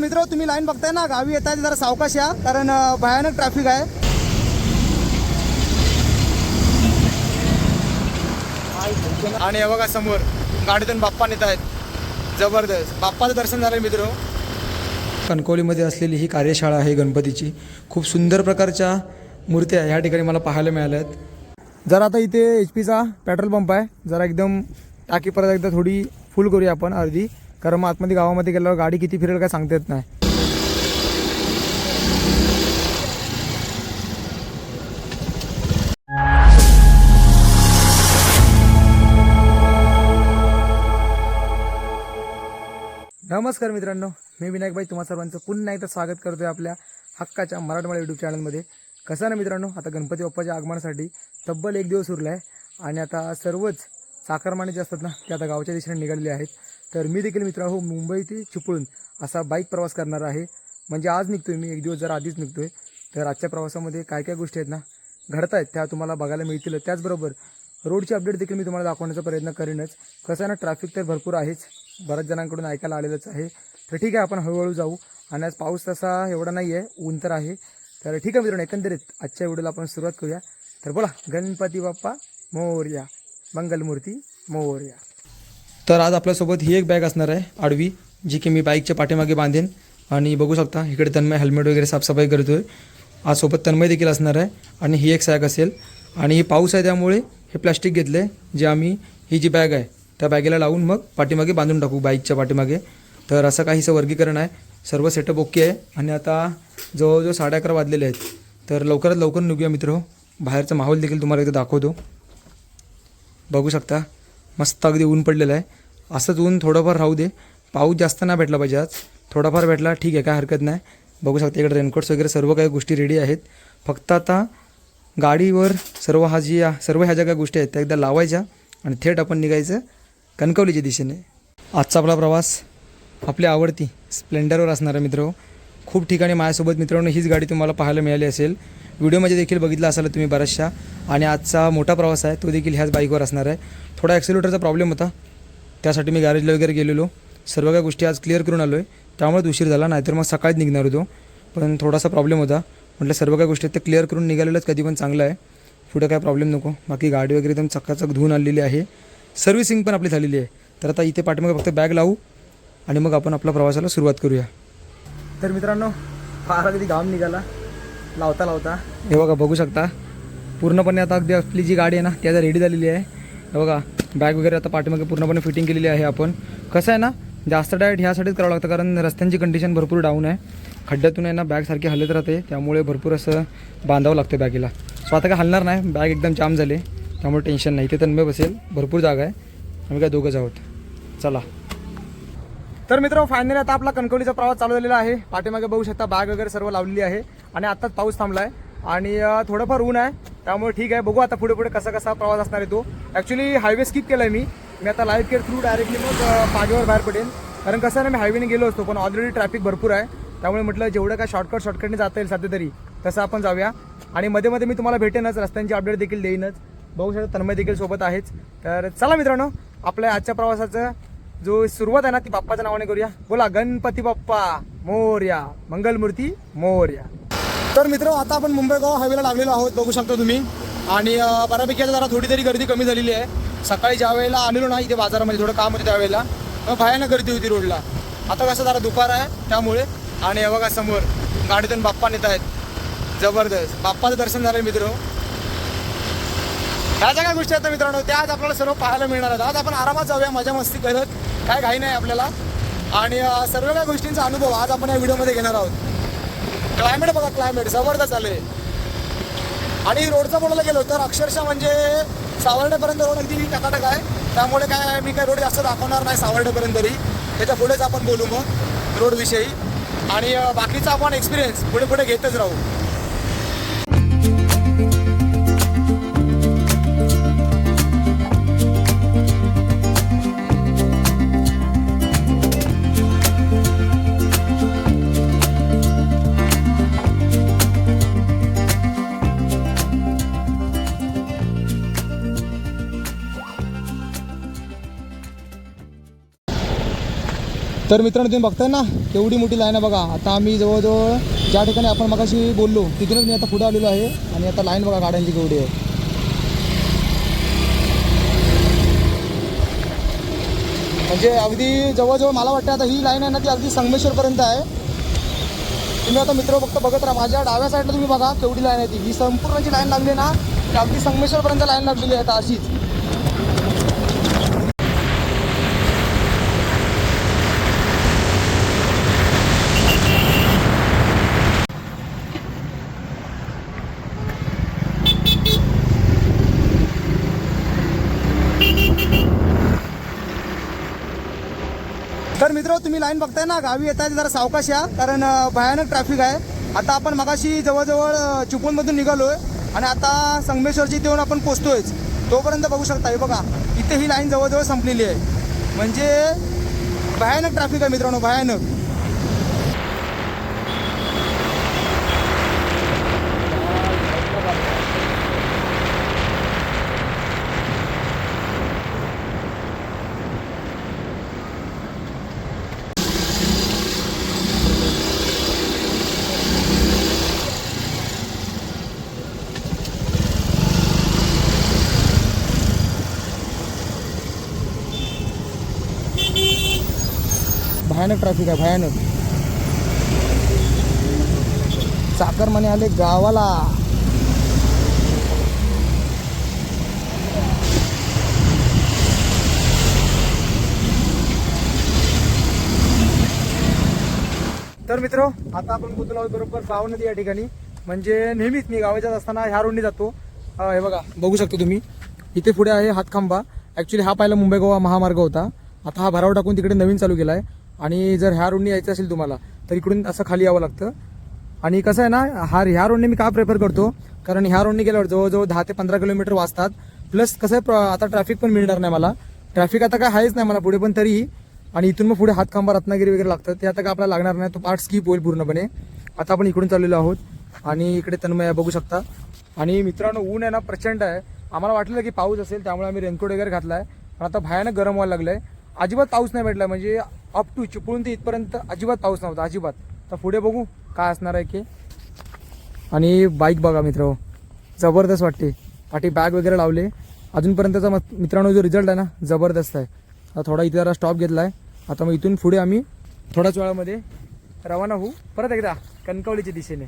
मित्र तुम्ही लाईन बघताय ना, गावी येताय जरा सावकाश या, कारण भयानक ट्रॅफिक आहे. आणि हे बघा समोर गाडीतून बाप्पा नेत आहेत. जबरदस्त बाप्पाचं दर्शन झालं मित्र. कणकवलीमध्ये असलेली ही कार्यशाळा आहे गणपतीची. खूप सुंदर प्रकारच्या मूर्त्या ह्या ठिकाणी मला पाहायला मिळाल्या आहेत. जरा आता इथे HP चा पेट्रोल पंप आहे. जरा एकदम टाकी परत एकदा थोडी फुल करूया आपण अर्धी, कारण मग आतमध्ये गावामध्ये गेल्यावर गाडी किती फिरेल काय सांगता येत नाही. नमस्कार मित्रांनो, मी विनायक भाई तुम्हा सर्वांचं पुन्हा एकदा स्वागत करतोय आपल्या हक्काच्या मराठमोळा यूट्यूब चॅनलमध्ये. कसं ना मित्रांनो, आता गणपती बाप्पाच्या आगमनासाठी तब्बल 1 दिवस उरला आहे आणि आता सर्वच चाकरमाने जे असतात ना ते आता गावच्या दिशेने निघालेले आहेत. तर मी देखील मित्रांनो मुंबई ते चिपळूण असा बाईक प्रवास करणार आहे. म्हणजे आज निघतोय मी, 1 दिवस जरा आधीच निघतोय. तर आजच्या प्रवासामध्ये काय काय गोष्टी आहेत ना घडत आहेत त्या तुम्हाला बघायला मिळतील. त्याचबरोबर रोडची अपडेट देखील मी तुम्हाला दाखवण्याचा प्रयत्न करेनच. कसं आहे ना, ट्रॅफिक तर भरपूर आहेच, बऱ्याच जणांकडून ऐकायला आलेलंच आहे. तर ठीक आहे, आपण हळूहळू जाऊ. आणि आज पाऊस तसा एवढा नाही आहे, ऊन तर आहे. तर ठीक आहे मित्रांनो, एकंदरीत आजच्या व्हिडिओला आपण सुरुवात करूया. तर बोला, गणपती बाप्पा मोरया, मंगलमूर्ती मोरया. तर आज आपल्यासोबत ही एक बॅग असणार आहे आडवी, जी की मी बाईकच्या पाठीमागे बांधेन. आणि बघू शकता इकडे तन्मय हेल्मेट वगैरे साफसफाई करतोय. आज सोबत तन्मय देखील असणार आहे. आणि ही एक सॅक असेल. आणि ही पाऊस आहे त्यामुळे हे प्लास्टिक घेतलं आहे, जे आम्ही ही जी बॅग आहे त्या बॅगेला लावून मग पाठीमागे बांधून टाकू बाईकच्या पाठीमागे. तर असं काहीसं वर्गीकरण आहे. सर्व सेटअप ओके आहे. आणि आता जवळजवळ 11:30 वाजलेले आहेत. तर लवकरात लवकर निघूया मित्र. बाहेरचा माहोल देखील तुम्हाला एकदा दाखवतो. बघू शकता मस्त अगदी ऊन पडलेलं आहे. असंच ऊन थोडंफार राहू दे, पाऊस जास्त नाही भेटला पाहिजे आज. थोडाफार भेटला ठीक आहे, काय हरकत नाही. बघू शकता इकडे रेनकोट्स वगैरे सर्व काही गोष्टी रेडी आहेत. फक्त आता गाडीवर सर्व ह्या ज्या काही गोष्टी आहेत त्या एकदा लावायच्या आणि थेट आपण निघायचं कणकवलीच्या दिशेने. आजचा आपला प्रवास आपली आवडती स्प्लेंडरवर असणार आहे मित्र. खूप ठिकाणी माझ्यासोबत मित्रांनो हीच गाडी तुम्हाला पाहायला मिळाली असेल. व्हिडिओमध्ये देखील बघितलं असाल तुम्ही बऱ्याचशा. आणि आजचा मोठा प्रवास आहे तो देखील ह्याच बाईकवर असणार आहे. थोडा ॲक्सिलेटरचा प्रॉब्लेम होता, त्यासाठी मी गॅरेजला वगैरे गेलेलो. सर्व काही गोष्टी आज क्लिअर करून आलो आहे, त्यामुळे उशीर झाला. नाहीतर मग सकाळीच निघणार होतो, पण थोडासा प्रॉब्लेम होता. म्हटलं सर्व काही गोष्टी ते क्लिअर करून निघालेलंच कधी पण चांगलं आहे. पुढे काय प्रॉब्लेम नको. बाकी गाडी वगैरे एकदम चकाचक धुवून आणलेली आहे. सर्व्हिसिंग पण आपली झालेली आहे. तर आता इथे पाठीमागे फक्त बॅग लावू आणि मग आपण आपल्या प्रवासाला सुरुवात करूया. तर मित्रांनो फार अगदी घाम निघाला लावता लावता. हे बघा, बघू शकता पूर्णपणे आता अगदी आपली जी गाडी आहे ना ती आता रेडी झालेली आहे. हे बघा बॅग वगैरे आता पाठीमागे पूर्णपणे फिटिंग केलेली आहे आपण. कसं आहे ना, जास्त डायट ह्यासाठीच करावं लागतं, कारण रस्त्यांची कंडिशन भरपूर डाऊन आहे. खड्ड्यातून आहे ना बॅग सारखी हलत राहते, त्यामुळे भरपूर असं बांधावं लागतं बॅगेला. सो आता काय हलणार नाही, बॅग एकदम जाम झाले, त्यामुळे टेन्शन नाही. इथे तन्मय बसेल, भरपूर जागा आहे. आम्ही काय दोघंच आहोत. चला. तर मित्र फायनली आता आपला कणकवलीचा प्रवास चालू झालेला आहे. पाठीमागे बघू शकता बॅग वगैरे सर्व लावलेली आहे. आणि आत्ताच पाऊस थांबला आहे आणि थोडंफार ऊन आहे, त्यामुळे ठीक आहे. बघू आता पुढे पुढे कसा प्रवास असणार आहे तो. ॲक्च्युली हायवे स्किप केला आहे मी आता लाईव्ह केअर थ्रू डायरेक्टली मग पागेवर बाहेर पडेन. कारण कसं आहे ना, मी हायवेने गेलो असतो, पण ऑलरेडी ट्रॅफिक भरपूर आहे. त्यामुळे म्हटलं जेवढं काय शॉर्टकटने जाता येईल सध्या तरी तसं आपण जाऊया. आणि मध्ये मध्ये मी तुम्हाला भेटेनच, रस्त्यांची अपडेट देखील देईनच. बघू शकता तन्मय देखील सोबत आहेच. तर चला मित्रांनो, आपल्या आजच्या प्रवासाचं जो सुरुवात आहे ना ती बाप्पाच्या नावाने करूया. बोला, गणपती बाप्पा मोरया, मंगलमूर्ती मोरया. तर मित्र आता आपण मुंबई गोवा हायवेला लागलेलो आहोत, बघू शकता तुम्ही. आणि बऱ्यापैकी आता जरा थोडी तरी गर्दी कमी झालेली आहे. सकाळी ज्या वेळेला आलेलो ना इथे बाजारामध्ये थोडं काम होतं त्यावेळेला मग भयानक गर्दी होती रोडला. आता कसं जरा दुपार आहे त्यामुळे. आणि बघा समोर गाडीतून बाप्पा नेत आहेत. जबरदस्त बाप्पाचं दर्शन झालं मित्र. ह्या ज्या काय गोष्टी आहेत मित्रांनो त्या आज आपल्याला सर्व पाहायला मिळणार आहेत. आज आपण आरामात जाऊया, मजा मस्ती करत, काय घाई नाही आपल्याला. आणि सर्व काही गोष्टींचा अनुभव आज आपण या व्हिडिओमध्ये घेणार आहोत. क्लायमेट बघा, क्लायमेट जबरदस्त आलं आहे. आणि रोडचं बोलायला गेलो तर अक्षरशः म्हणजे सावर्डेपर्यंत रोड अगदी टकाटक आहे. त्यामुळे काय मी काय रोड जास्त दाखवणार नाही सावर्डेपर्यंत तरी. त्याच्या पुढेच आपण बोलू मग रोडविषयी. आणि बाकीचा आपण एक्सपिरियन्स पुढे पुढे घेतच राहू. तर मित्रांनो तुम्ही बघताय ना केवढी मोठी लाईन आहे बघा. आता आम्ही जवळजवळ ज्या ठिकाणी आपण मगाशी बोललो तिथूनच मी आता पुढे आलेलो आहे आणि आता लाईन बघा गाड्यांची केवढी आहे. म्हणजे अगदी जवळजवळ मला वाटतं आता ही लाईन आहे ना ती अगदी संगमेश्वरपर्यंत आहे. तुम्ही आता मित्र फक्त बघत राहा. माझ्या डाव्या साईडला तुम्ही बघा केवढी लाईन आहे ती. ही संपूर्ण जी लाईन लागली ना ती अगदी संगमेश्वरपर्यंत लाईन लागलेली आहे आता अशीच. तर मित्र तुम्ही लाईन बघताय ना गावी येत आहे जरा सावकाश या, कारण भयानक ट्रॅफिक आहे. आता आपण मगाशी जवळजवळ चिपळूणमधून निघालोय आणि आता संगमेश्वरची इथे येऊन आपण पोचतोयच. तोपर्यंत बघू शकता हे बघा इथे ही लाईन जवळजवळ संपलेली आहे. म्हणजे भयानक ट्रॅफिक आहे मित्रांनो, भयानक. भयानक ट्रॅफिक आहे, भयानक. चाकरमाने आले गावाला. तर मित्र आता आपण पोहोचलो आहोत बरोबर पाव नदी या ठिकाणी. म्हणजे नेहमीच मी गावाच्यात असताना ह्या रोडनी जातो. हे बघा बघू शकतो तुम्ही इथे पुढे आहे हातखांबा. ॲक्च्युली हा पहिला मुंबई गोवा महामार्ग होता. आता हा भराव टाकून तिकडे नवीन चालू केला आहे. आणि जर ह्या रोडनी यायचं असेल तुम्हाला तर इकडून असं खाली यावं लागतं. आणि कसं आहे ना ह्या रोडने मी का प्रेफर करतो, कारण ह्या रोडने गेल्यावर जवळजवळ 10 ते 15 किलोमीटर वाचतात. प्लस कसं आहे आता ट्रॅफिक पण मिळणार नाही मला. ट्रॅफिक आता काय आहेच नाही मला पुढे, पण तरीही. आणि इथून मग पुढे हातखांबा रत्नागिरी वगैरे लागतं ते आता काय आपल्याला लागणार नाही. तो पार्ट स्किप होईल पूर्णपणे. आता आपण इकडून चाललेलो आहोत आणि इकडे तन्मय बघू शकता. आणि मित्रांनो ऊन आहे ना प्रचंड आहे. आम्हाला वाटलं की पाऊस असेल त्यामुळे आम्ही रेनकोट वगैरे घातला आहे. पण आता भयानक गरम व्हायला लागलं आहे. अजिबात पाऊस नाही भेटला. म्हणजे अप टू चिपळूण ते इथपर्यंत अजिबात पाऊस नव्हता, अजिबात. तर पुढे बघू काय असणार आहे की. आणि बाईक बघा मित्र जबरदस्त वाटते. पाठी बॅग वगैरे लावले. अजूनपर्यंतचा मित्रांनो जो रिझल्ट आहे ना जबरदस्त आहे. आता थोडा इथे जरा स्टॉप घेतला आहे. आता मग इथून पुढे आम्ही थोड्याच वेळामध्ये रवाना होऊ परत एकदा कणकवलीच्या दिशेने.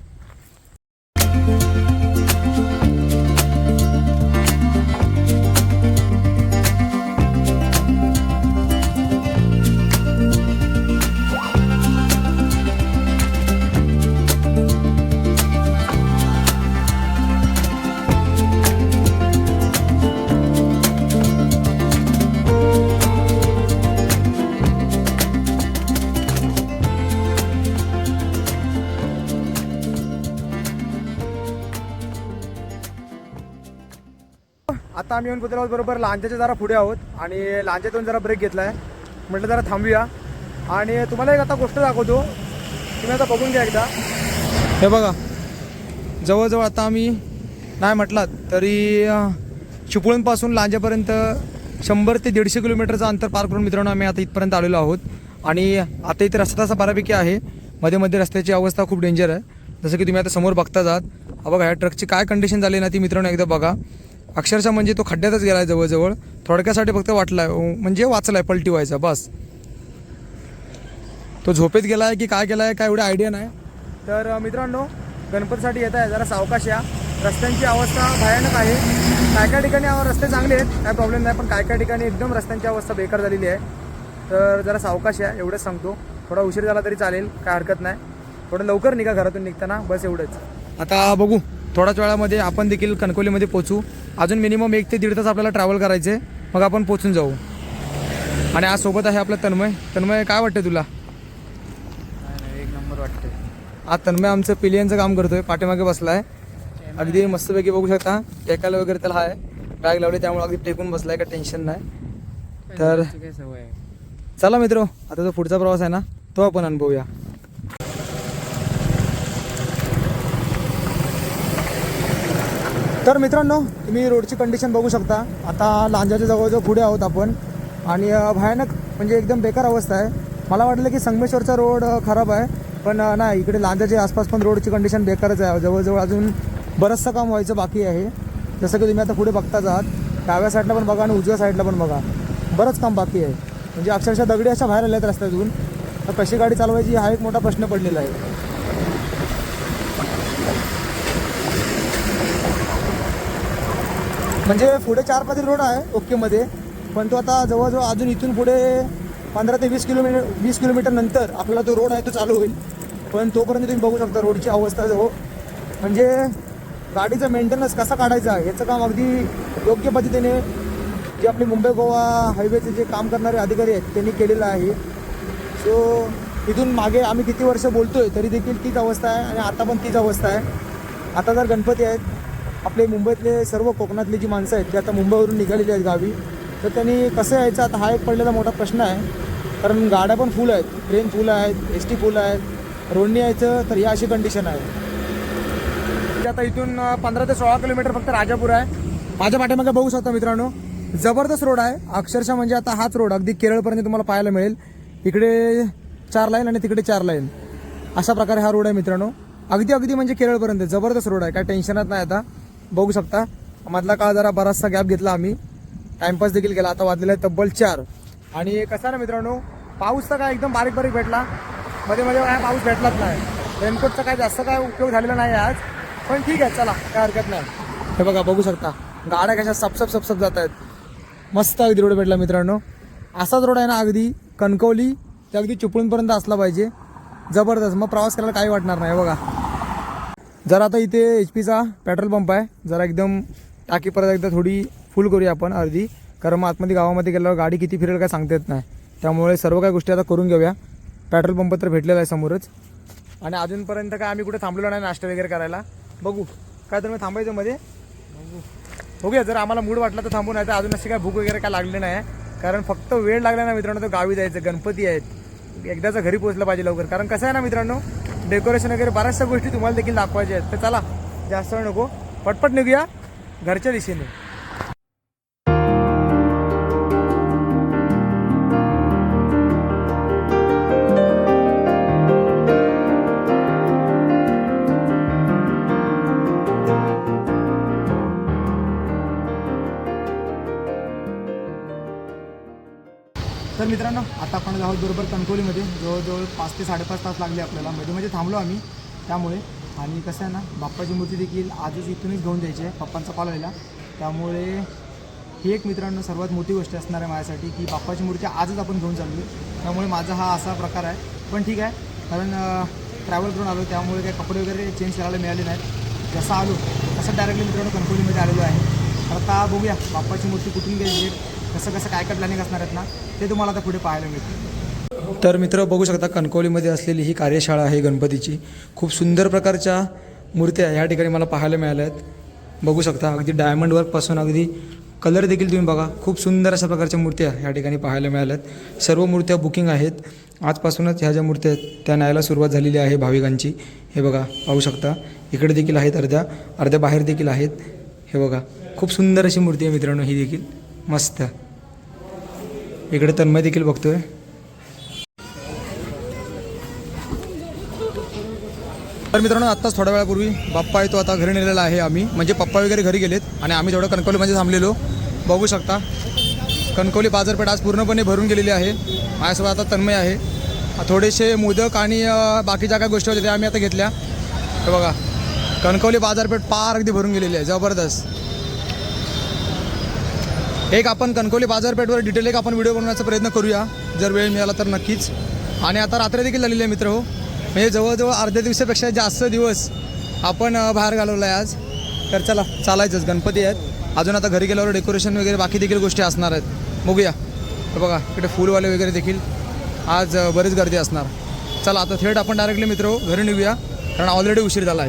आता आम्ही येऊन पोहोचलो बरोबर लांजाच्या जरा पुढे आहोत आणि लांजातून जरा ब्रेक घेतला आहे. म्हटलं जरा थांबूया आणि तुम्हाला एक आता गोष्ट दाखवतो. तुम्ही आता बघून घ्या एकदा. हे बघा जवळजवळ आता आम्ही नाही म्हटलात तरी चिपळूणपासून लांजापर्यंत 100 ते 150 किलोमीटरचं अंतर पार करून मित्रांनो आम्ही आता इथपर्यंत आलेलो आहोत. आणि आता इथे रस्ता तसा बऱ्यापैकी आहे. मध्ये मध्ये रस्त्याची अवस्था खूप डेंजर आहे. जसं की तुम्ही आता समोर बघताच आहात. बघा ह्या ट्रकची काय कंडिशन झाली ना ती मित्रांनो एकदा बघा. अक्षरशः म्हणजे तो खड्ड्यातच गेला आहे जवळजवळ. थोडक्यासाठी फक्त वाटला आहे म्हणजे वाचला आहे पलटी व्हायचा बस. तो झोपेत गेला आहे की काय केला आहे काय एवढी आयडिया नाही. तर मित्रांनो गणपतीसाठी येत आहे जरा सावकाश या. रस्त्यांची अवस्था भयानक आहे. काय काय ठिकाणी रस्ते चांगले आहेत काय प्रॉब्लेम नाही, पण काय काय ठिकाणी एकदम रस्त्यांची अवस्था बेकार झालेली आहे. तर जरा सावकाश या एवढंच सांगतो. थोडा उशीर झाला तरी चालेल काय हरकत नाही. थोडं लवकर निघा घरातून निघताना बस एवढंच. आता बघू थोड्याच वेळामध्ये आपण देखील कणकवलीमध्ये पोचू. अजून मिनिमम 1 ते 1.5 तास आपल्याला ट्रॅव्हल करायचं आहे, मग आपण पोचून जाऊ. आणि आज सोबत आहे आपला तन्मय. तन्मय काय वाटतं तुला? एक नंबर वाटते. आज तन्मय आमचं पिलियनचं काम करतोय, पाठीमागे बसला आहे. अगदी मस्तपैकी बघू शकता. टेकायला वगैरे त्याला आहे, बॅग लावली त्यामुळे अगदी टेकून बसलाय, काय टेन्शन नाही. तर चला मित्र आता जो पुढचा प्रवास आहे ना तो आपण अनुभवूया. तर मित्रांनो तुम्ही रोडची कंडिशन बघू शकता. आता लांजाच्या जवळजवळ पुढे आहोत आपण आणि भयानक म्हणजे एकदम बेकार अवस्था आहे. मला वाटलं की संगमेश्वरचा रोड खराब आहे, पण नाही, इकडे लांजाच्या आसपास पण रोडची कंडिशन बेकारच आहे. जवळजवळ अजून बरंचसं काम व्हायचं बाकी आहे. जसं की तुम्ही आता पुढे बघताच आहात, डाव्या साईडला पण बघा आणि उजव्या साईडला पण बघा, बरंच काम बाकी आहे. म्हणजे अक्षरशः दगडी अशा बाहेर आल्यात रस्त्यातून. तर कशी गाडी चालवायची हा एक मोठा प्रश्न पडलेला आहे. म्हणजे पुढे 4 रोड आहे ओकेमध्ये, पण तो आता जवळजवळ अजून इथून पुढे 15 ते 20 किलोमीटर नंतर आपला तो रोड आहे तो चालू होईल. पण तोपर्यंत तुम्ही बघू शकता रोडची अवस्था म्हणजे गाडीचा मेंटेनन्स कसा काढायचा याचं काम अगदी योग्य पद्धतीने जे आपले मुंबई गोवा हायवेचे जे काम करणारे अधिकारी आहेत त्यांनी केलेलं आहे. सो इथून मागे आम्ही किती वर्ष बोलतोय तरी देखील तीच अवस्था आहे आणि आता पण तीच अवस्था आहे. आता जर गणपती आहेत, आपले मुंबईतले सर्व कोकणातली जी माणसं आहेत ते आता मुंबईवरून निघालेली आहेत गावी, तर त्यांनी कसं यायचं आता हा एक पडलेला मोठा प्रश्न आहे. कारण गाड्या पण फुल आहेत, ट्रेन फुल आहेत, एस टी फुल आहेत, रोडनी यायचं तर ही अशी कंडिशन आहे. आता इथून 15 ते 16 किलोमीटर फक्त राजापूर आहे. माझ्या पाठीमागे बघू शकता मित्रांनो, जबरदस्त रोड आहे अक्षरशः. म्हणजे आता हाच रोड अगदी केरळपर्यंत तुम्हाला पाहायला मिळेल. इकडे 4 लाईन आणि तिकडे 4 लाईन अशा प्रकारे हा रोड आहे मित्रांनो. अगदी म्हणजे केरळपर्यंत जबरदस्त रोड आहे, काय टेन्शनच नाही. आता बघू शकता मधला काळ जरा बराचसा गॅप घेतला आम्ही, टाइमपास देखील केला. आता वाजलेला आहे तब्बल 4. आणि कसं आहे ना मित्रांनो, पाऊस तर काय एकदम बारीक भेटला, मध्ये काय पाऊस भेटलाच नाही. रेनकोटचा काय जास्त काय उपयोग झालेला नाही आज, पण ठीक आहे, चला काय हरकत नाही. हे बघा, बघू शकता गाड्या कशा सपसप जात आहेत. मस्त अगदी रोड भेटला मित्रांनो. असाच रोड आहे ना अगदी कणकवली ते अगदी चिपळूणपर्यंत असला पाहिजे, जबरदस्त. मग प्रवास करायला काही वाटणार नाही. बघा जरा आता इथे HP पेट्रोल पंप आहे, जरा एकदम टाकी परत एकदा थोडी फुल करूया आपण अर्धी, कारण मग आतमध्ये गावामध्ये गेल्यावर गाडी किती फिरेल काय सांगता येत नाही. त्यामुळे सर्व काही गोष्टी आता करून घेऊया. पेट्रोल पंप तर भेटलेला आहे समोरच. आणि अजूनपर्यंत काय आम्ही कुठे थांबलेलो नाही नाश्ता वगैरे करायला. बघू काय तर मी थांबायचं मध्ये, बघूया जर आम्हाला मूड वाटला तर थांबू, नाही तर अजून अशी काय भूक वगैरे काय लागली नाही. कारण फक्त वेळ लागला ना मित्रांनो, तर गावी जायचं, गणपती आहेत, एकदाचं घरी पोहोचलं पाहिजे लवकर. कारण कसं आहे ना मित्रांनो, डेकोरेशन वगैरे बऱ्याचशा गोष्टी तुम्हाला देखील दाखवायच्या आहेत. तर चला जास्त वेळ नको, पटपट निघूया घरच्या दिशेने. तर मित्रांनो, आता आपण आहोत बरोबर कणकवलीमध्ये. जवळजवळ 5 ते 5.5 तास लागले आपल्याला. मध्ये थांबलो आम्ही त्यामुळे. आणि कसं आहे ना, बाप्पाची मूर्ती देखील आजच इथूनच घेऊन द्यायची आहे, पप्पांचा कॉल आलेला. त्यामुळे ही एक मित्रांनो सर्वात मोठी गोष्ट असणार आहे माझ्यासाठी, की बाप्पाची मूर्ती आजच आपण घेऊन चाललो. त्यामुळे माझा हा असा प्रकार आहे. पण ठीक आहे, कारण ट्रॅव्हल करून आलो त्यामुळे काही कपडे वगैरे चेंज करायला मिळाले नाहीत. जसं आलो तसं डायरेक्टली मित्रांनो कणकवलीमध्ये आलेलो आहे. आता बघूया बाप्पाची मूर्ती कुठून घ्यायची, कसं काय प्लॅनिंग असणार आहेत ना, ते तुम्हाला आता पुढे पाहायला मिळतील. तर मित्र बघू शकता, कणकवलीमध्ये असलेली ही कार्यशाळा आहे गणपतीची. खूप सुंदर प्रकारच्या मूर्त्या ह्या ठिकाणी मला पाहायला मिळाल्या आहेत. बघू शकता अगदी डायमंड वर्कपासून अगदी कलर देखील तुम्ही बघा, खूप सुंदर अशा प्रकारच्या मूर्त्या ह्या ठिकाणी पाहायला मिळाल्या आहेत. सर्व मूर्त्या बुकिंग आहेत. आजपासूनच ह्या ज्या मूर्त्या आहेत त्या न्यायला सुरुवात झालेली आहे भाविकांची. हे बघा, पाहू शकता इकडे देखील आहेत, अर्ध्या बाहेर देखील आहेत. हे बघा, खूप सुंदर अशी मूर्ती आहे मित्रांनो ही देखील, मस्त. इकडे तन्मय देखील बघतोय. तर मित्रांनो, आत्ताच थोड्या वेळापूर्वी बाप्पा आहे तो आता घरी नेलेला आहे आम्ही, म्हणजे पप्पा वगैरे घरी गेलेत आणि आम्ही थोडं कणकवलीमध्ये थांबलेलो. बघू शकता कणकवली बाजारपेठ आज पूर्णपणे भरून गेलेली आहे. माझ्यासोबत आता तन्मय आहे. थोडेसे मोदक आणि बाकीच्या काय गोष्टी होत्या त्या आम्ही आता घेतल्या. हे बघा, कणकवली बाजारपेठ पार अगदी भरून गेलेली आहे, जबरदस्त. एक आपण कणकवली बाजारपेठवर डिटेल एक आपण व्हिडिओ बनवण्याचा प्रयत्न करूया जर वेळ मिळाला तर नक्कीच. आणि आता रात्र देखील झालेली आहे मित्र हो, म्हणजे जवळजवळ अर्ध्या दिवसापेक्षा जास्त दिवस आपण बाहेर घालवला आहे आज. तर चला चालायचंच, गणपती आहेत अजून. आता घरी गेल्यावर डेकोरेशन वगैरे बाकी देखील गोष्टी असणार आहेत, बघूया. तर बघा इकडे फुलवाले वगैरे देखील आज बरीच गर्दी असणार. चला आता थेट आपण डायरेक्टली मित्र घरी निघूया, कारण ऑलरेडी उशीर झाला आहे.